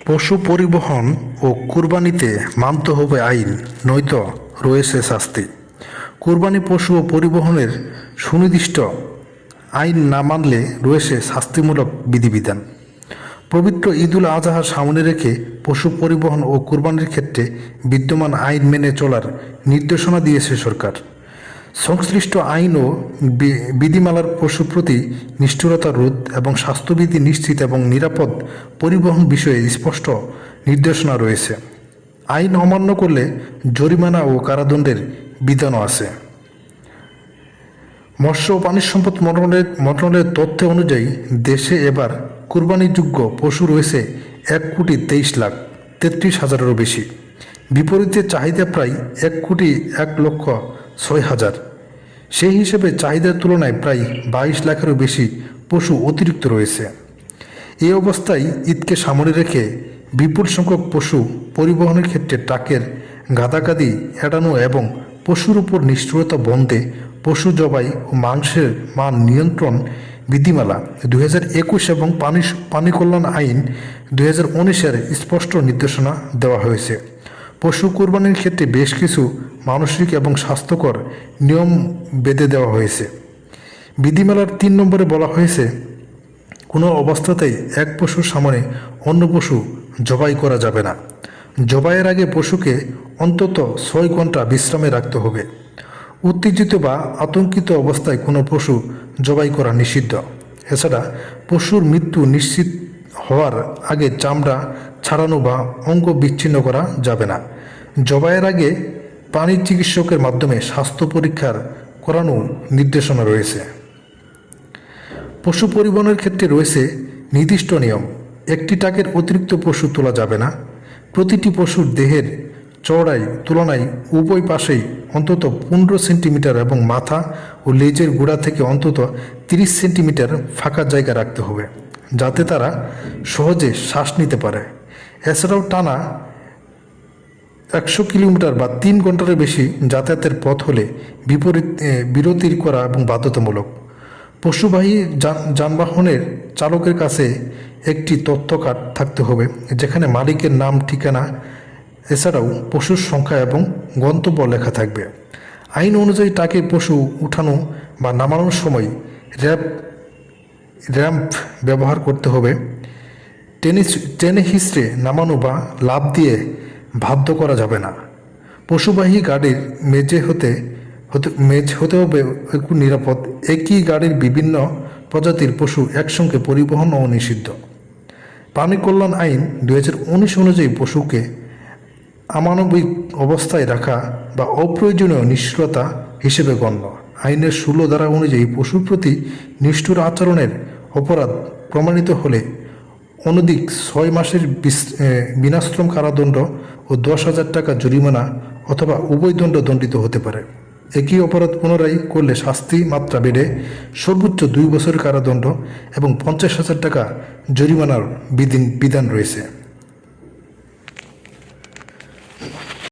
পশু পরিবহন ও কুরবানিতে মানতে হবে আইন, নয়তো রয়েছে শাস্তি। কুরবানি পশু ও পরিবহনের সুনির্দিষ্ট আইন না মানলে রয়েছে শাস্তিমূলক বিধিবিধান। পবিত্র ঈদুল আজহা সামনে রেখে পশু পরিবহন ও কুরবানির ক্ষেত্রে বিদ্যমান আইন মেনে চলার নির্দেশনা দিয়েছে সরকার। সংশ্লিষ্ট আইন ও বিধিমালার পশুর প্রতি নিষ্ঠুরতা রোধ এবং স্বাস্থ্যবিধি নিশ্চিত এবং নিরাপদ পরিবহন বিষয়ে স্পষ্ট নির্দেশনা রয়েছে। আইন অমান্য করলে জরিমানা ও কারাদণ্ডের বিধানও আছে। মৎস্য ও প্রাণী সম্পদ মন্ত্রণালয়ের তথ্য অনুযায়ী দেশে এবার কুরবানিযোগ্য পশু রয়েছে 1,23,33,000-এরও বেশি। বিপরীতে চাহিদা প্রায় 1,01,06,000। সেই হিসেবে চাহিদার তুলনায় প্রায় 22 লাখেরও বেশি পশু অতিরিক্ত রয়েছে। এই অবস্থায় ঈদকে সামনে রেখে বিপুল সংখ্যক পশু পরিবহনের ক্ষেত্রে ট্রাকের গাদাগাদি এড়ানো এবং পশুর উপর নিষ্ঠুরতা বন্ধে পশু জবাই ও মাংসের মান নিয়ন্ত্রণ বিধিমালা 2021 এবং প্রাণী কল্যাণ আইন 2019-এর স্পষ্ট নির্দেশনা দেওয়া হয়েছে। পশু কুরবানির ক্ষেত্রে বেশ কিছু মানসিক এবং স্বাস্থ্যকর নিয়ম বেঁধে দেওয়া হয়েছে। বিধিমালার 3 নম্বরে বলা হয়েছে, কোনো অবস্থাতেই এক পশুর সামনে অন্য পশু জবাই করা যাবে না। জবাইয়ের আগে পশুকে অন্তত 6 ঘন্টা বিশ্রামে রাখতে হবে। উত্তেজিত বা আতঙ্কিত অবস্থায় কোনো পশু জবাই করা নিষিদ্ধ। এছাড়া পশুর মৃত্যু নিশ্চিত হওয়ার আগে চামড়া ছাড়ানো বা অঙ্গ বিচ্ছিন্ন করা যাবে না। জবাইয়ের আগে প্রাণী চিকিৎসকের মাধ্যমে স্বাস্থ্য পরীক্ষার করানো নির্দেশনা রয়েছে। পশু পরিবহনের ক্ষেত্রে রয়েছে নির্দিষ্ট নিয়ম। একটি ট্রাকের অতিরিক্ত পশু তোলা যাবে না। প্রতিটি পশুর দেহের চওড়ায় তুলনায় উভয় পাশেই অন্তত 15 সেন্টিমিটার এবং মাথা ও লেজের গোড়া থেকে অন্তত 30 সেন্টিমিটার ফাঁকা জায়গা রাখতে হবে, যাতে তারা সহজে শ্বাস নিতে পারে। এছাড়াও টানা 100 কিলোমিটার বা 3 ঘন্টার বেশি যাতায়াতের পথ হলে বিরতি করা এবং বাধ্যতামূলক। পশুবাহী যানবাহনের চালকের কাছে একটি তথ্য কার্ড থাকতে হবে, যেখানে মালিকের নাম, ঠিকানা, এছাড়াও পশুর সংখ্যা এবং গন্তব্য লেখা থাকবে। আইন অনুযায়ী ট্রাকে পশু উঠানো বা নামানোর সময় র্যাম্প ব্যবহার করতে হবে। টেনে হিঁচড়ে নামানো বা লাফ দিয়ে বাধ্য করা যাবে না। পশুবাহী গাড়ির মেজ হতে হবে একটু নিরাপদ। একই গাড়ির বিভিন্ন প্রজাতির পশু একসঙ্গে পরিবহন ও নিষিদ্ধ। প্রাণী কল্যাণ আইন 2019 অনুযায়ী পশুকে অমানবিক অবস্থায় রাখা বা অপ্রয়োজনীয় নিষ্ঠুরতা হিসেবে গণ্য। আইনের 16 ধারা অনুযায়ী পশুর প্রতি নিষ্ঠুর আচরণের অপরাধ প্রমাণিত হলে অনধিক 6 মাসের বিনাশ্রম কারাদণ্ড ও 10,000 টাকা জরিমানা অথবা উভয় দণ্ডিত হতে পারে। একই অপরাধ পুনরায় করলে শাস্তি মাত্রা বেড়ে সর্বোচ্চ 2 বছরের কারাদণ্ড এবং 50,000 টাকা জরিমানার বিধান রয়েছে।